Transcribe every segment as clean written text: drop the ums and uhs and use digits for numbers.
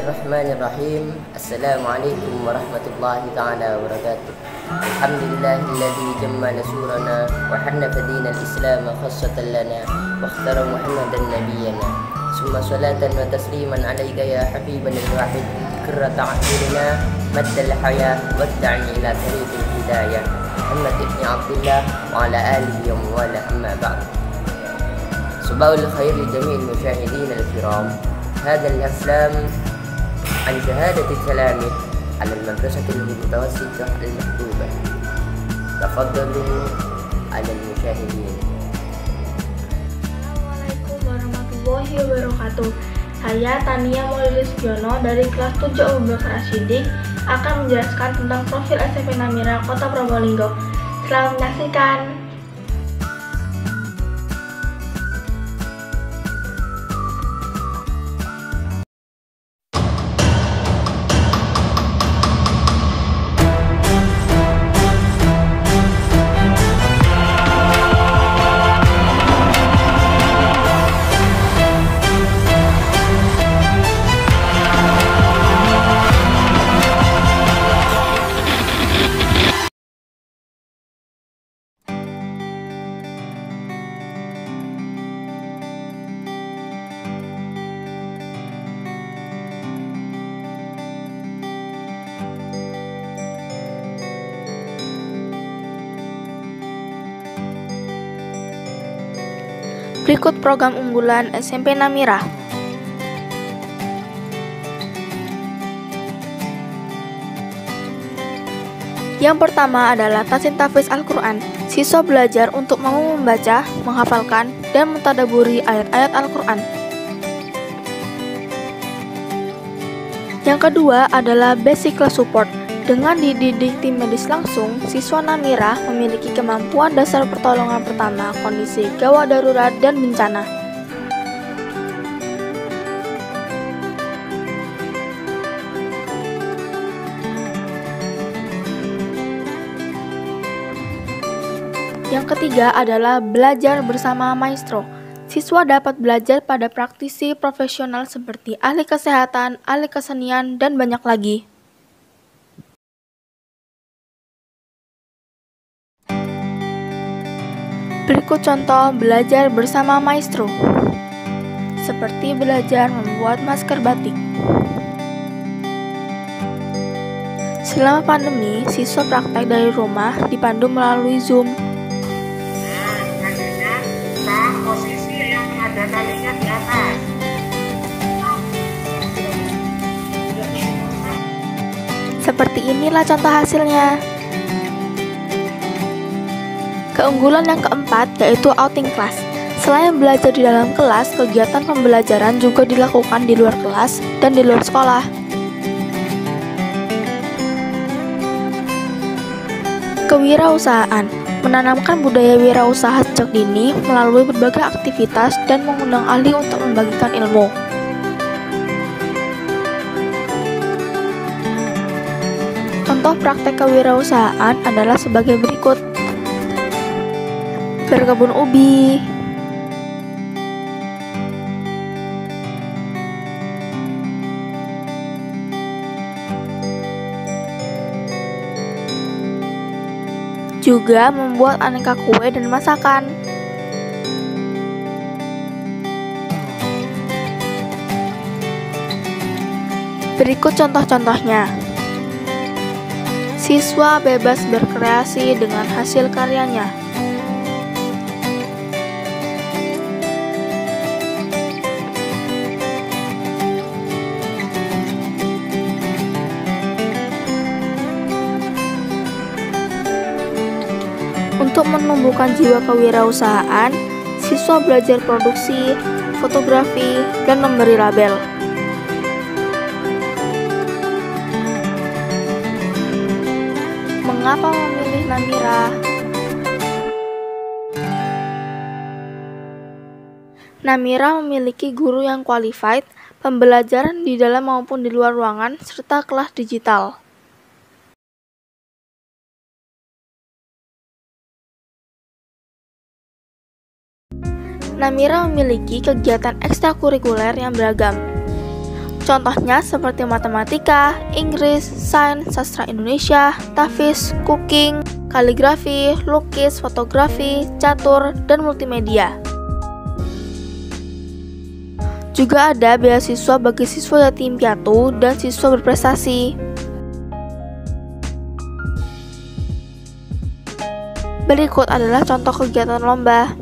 Bismillahirrahmanirrahim. Assalamualaikum warahmatullahi ta'ala wabarakatuh. Alhamdulillahilladzi jammala surana wa hannafa dinal islam khassatan lana wa ikhtara Muhammadan nabiyyana. Summa salatan wa tasliman alaika ya habiban al-wahid qurrata a'yunina maddal hayah watta'i ila tariqil hidayah. Muhammad ibn Abdullah wa ala alihi wa mawala amma ba'd. Subahul khair li jami'il musyahidin al-kiram. هذا الأفلام عن شهادة التلاميذ على المدرسة المتوسطة المحبوبة. تفضلوا على المشاهدين. Assalamualaikum warahmatullahi wabarakatuh. Saya Tania Maulilis Giono dari kelas 7 Abu Bakar As-Siddiq akan menjelaskan tentang profil SMP Namira Kota Probolinggo. Selamat menyaksikan. Berikut program unggulan SMP Namira. Yang pertama adalah Tahsin Tahfiz Al-Quran. Siswa belajar untuk mampu membaca, menghafalkan, dan mentadaburi ayat-ayat Al-Quran. Yang kedua adalah Basic Class Support. Dengan dididik tim medis langsung, siswa Namira memiliki kemampuan dasar pertolongan pertama kondisi gawat darurat dan bencana. Yang ketiga adalah belajar bersama maestro. Siswa dapat belajar pada praktisi profesional seperti ahli kesehatan, ahli kesenian, dan banyak lagi. Berikut contoh belajar bersama maestro, seperti belajar membuat masker batik. Selama pandemi, siswa praktek dari rumah dipandu melalui Zoom. Selanjutnya, kita posisi yang ada talinya di atas. Seperti inilah contoh hasilnya. Keunggulan yang keempat yaitu outing class. Selain belajar di dalam kelas, kegiatan pembelajaran juga dilakukan di luar kelas dan di luar sekolah. Kewirausahaan menanamkan budaya wirausaha sejak dini melalui berbagai aktivitas dan mengundang ahli untuk membagikan ilmu. Contoh praktek kewirausahaan adalah sebagai berikut. Berkebun ubi, juga membuat aneka kue dan masakan. Berikut contoh-contohnya. Siswa bebas berkreasi dengan hasil karyanya. Untuk menumbuhkan jiwa kewirausahaan, siswa belajar produksi, fotografi, dan memberi label. Mengapa memilih Namira? Namira memiliki guru yang qualified, pembelajaran di dalam maupun di luar ruangan, serta kelas digital. Namira memiliki kegiatan ekstrakurikuler yang beragam. Contohnya seperti matematika, Inggris, sains, sastra Indonesia, tahfiz, cooking, kaligrafi, lukis, fotografi, catur, dan multimedia. Juga ada beasiswa bagi siswa yatim piatu dan siswa berprestasi. Berikut adalah contoh kegiatan lomba.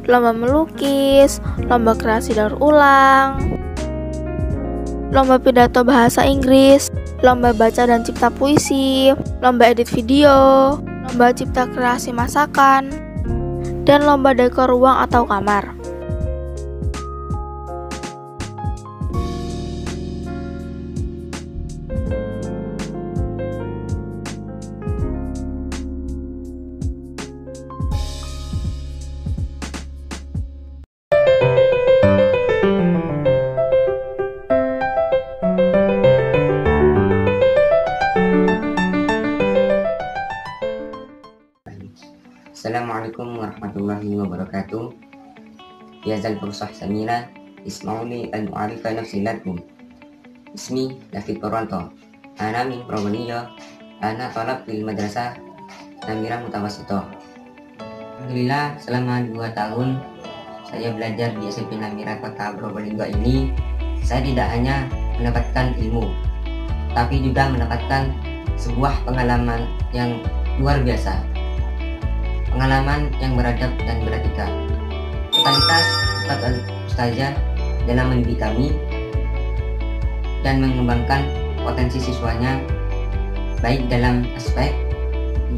Lomba melukis, lomba kreasi daur ulang, lomba pidato bahasa Inggris, lomba baca dan cipta puisi, lomba edit video, lomba cipta kreasi masakan, dan lomba dekor ruang atau kamar. Assalamualaikum warahmatullahi wabarakatuh. Ya zal fursah samina ismauli an u'arifa nafsi lakum. Ismi David Purwanto. Ana min Probolinggo. Ana talab fil madrasah Namira Mutawassithah. Alhamdulillah selama 2 tahun saya belajar di SMP Namira Kota Probolinggo ini, saya tidak hanya mendapatkan ilmu, tapi juga mendapatkan sebuah pengalaman yang luar biasa. Pengalaman yang beradab dan beretika. Totalitas Ustazah dalam mendidik kami dan mengembangkan potensi siswanya baik dalam aspek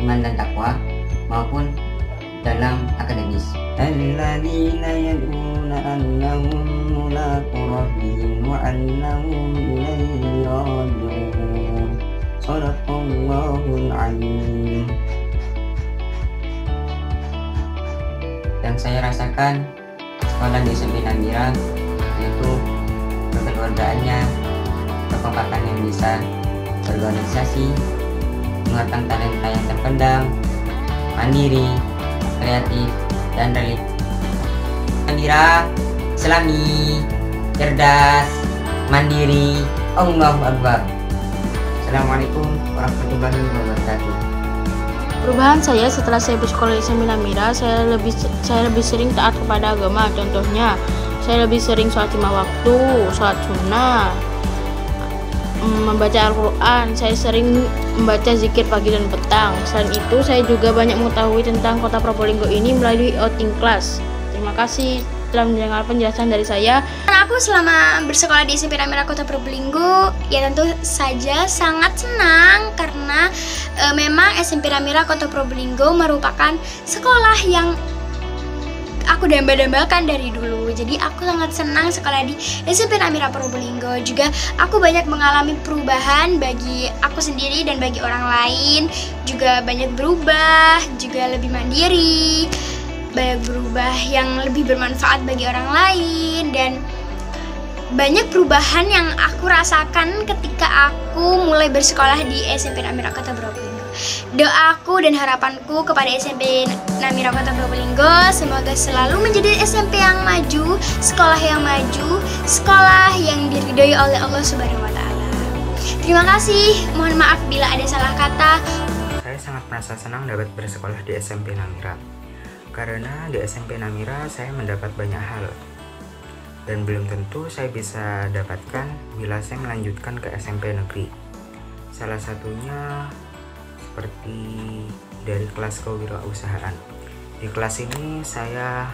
iman dan takwa maupun dalam akademis. Alladzina yad'una annahum mulaqu rabbihim wa annahum ilaihi raji'un. Shadaqallahul 'azim. Yang saya rasakan sekolah di SMP Namira yaitu kekeluargaannya, kekompakan yang bisa berorganisasi, menguatkan talenta yang terpendam, mandiri, kreatif, dan religius. Namira, Islami, cerdas, mandiri, Allahu Akbar. Assalamualaikum warahmatullahi wabarakatuh. Perubahan saya setelah saya bersekolah di SMP Namira, saya lebih sering taat kepada agama. Contohnya, saya lebih sering sholat 5 waktu, sholat sunnah, membaca Al-Quran. Saya sering membaca zikir pagi dan petang. Selain itu, saya juga banyak mengetahui tentang Kota Probolinggo ini melalui outing class. Terima kasih telah mendengar penjelasan dari saya. Aku selama bersekolah di SMP Namira Kota Probolinggo, ya tentu saja sangat senang karena memang SMP Namira Kota Probolinggo merupakan sekolah yang aku damba-dambakan dari dulu. Jadi aku sangat senang sekolah di SMP Namira Probolinggo. Juga aku banyak mengalami perubahan bagi aku sendiri dan bagi orang lain. Juga banyak berubah, juga lebih mandiri, banyak berubah yang lebih bermanfaat bagi orang lain, dan banyak perubahan yang aku rasakan ketika aku mulai bersekolah di SMP Namira Kota Probolinggo. Doaku dan harapanku kepada SMP Namira Kota Probolinggo semoga selalu menjadi SMP yang maju, sekolah yang maju, sekolah yang diridhoi oleh Allah Subhanahu wa Ta'ala. Terima kasih, mohon maaf bila ada salah kata. Saya sangat merasa senang dapat bersekolah di SMP Namira. Karena di SMP Namira saya mendapat banyak hal dan belum tentu saya bisa dapatkan bila saya melanjutkan ke SMP negeri. Salah satunya seperti dari kelas kewirausahaan. Di kelas ini saya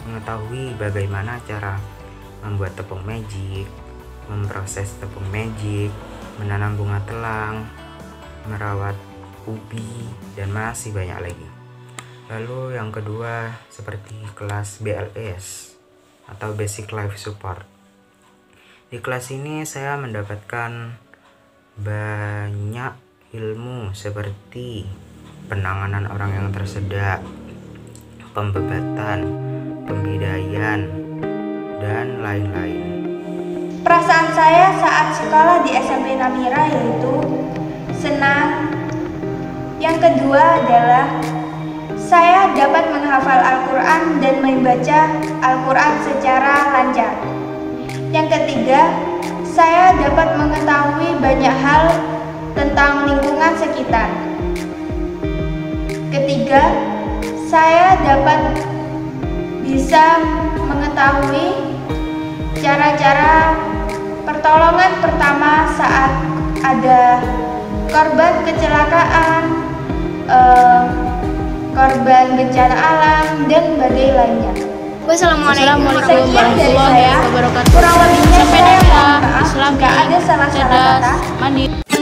mengetahui bagaimana cara membuat tepung magic, memproses tepung magic, menanam bunga telang, merawat ubi, dan masih banyak lagi. Lalu yang kedua seperti kelas BLS atau Basic Life Support. Di kelas ini saya mendapatkan banyak ilmu seperti penanganan orang yang tersedak, pembebatan, pembidaian, dan lain-lain. Perasaan saya saat sekolah di SMP Namira yaitu senang. Yang kedua adalah saya dapat menghafal Al-Quran dan membaca Al-Quran secara lancar. Yang ketiga, saya dapat mengetahui banyak hal tentang lingkungan sekitar. Ketiga, saya dapat bisa mengetahui cara-cara pertolongan pertama saat ada korban kecelakaan, korban bencana alam, dan badai lainnya. Wassalamualaikum warahmatullahi wabarakatuh. Kurang lebihnya Sampai saya jumpa. mohon maaf Islami, jika ada salah-salah cerdas, kata. mandiri.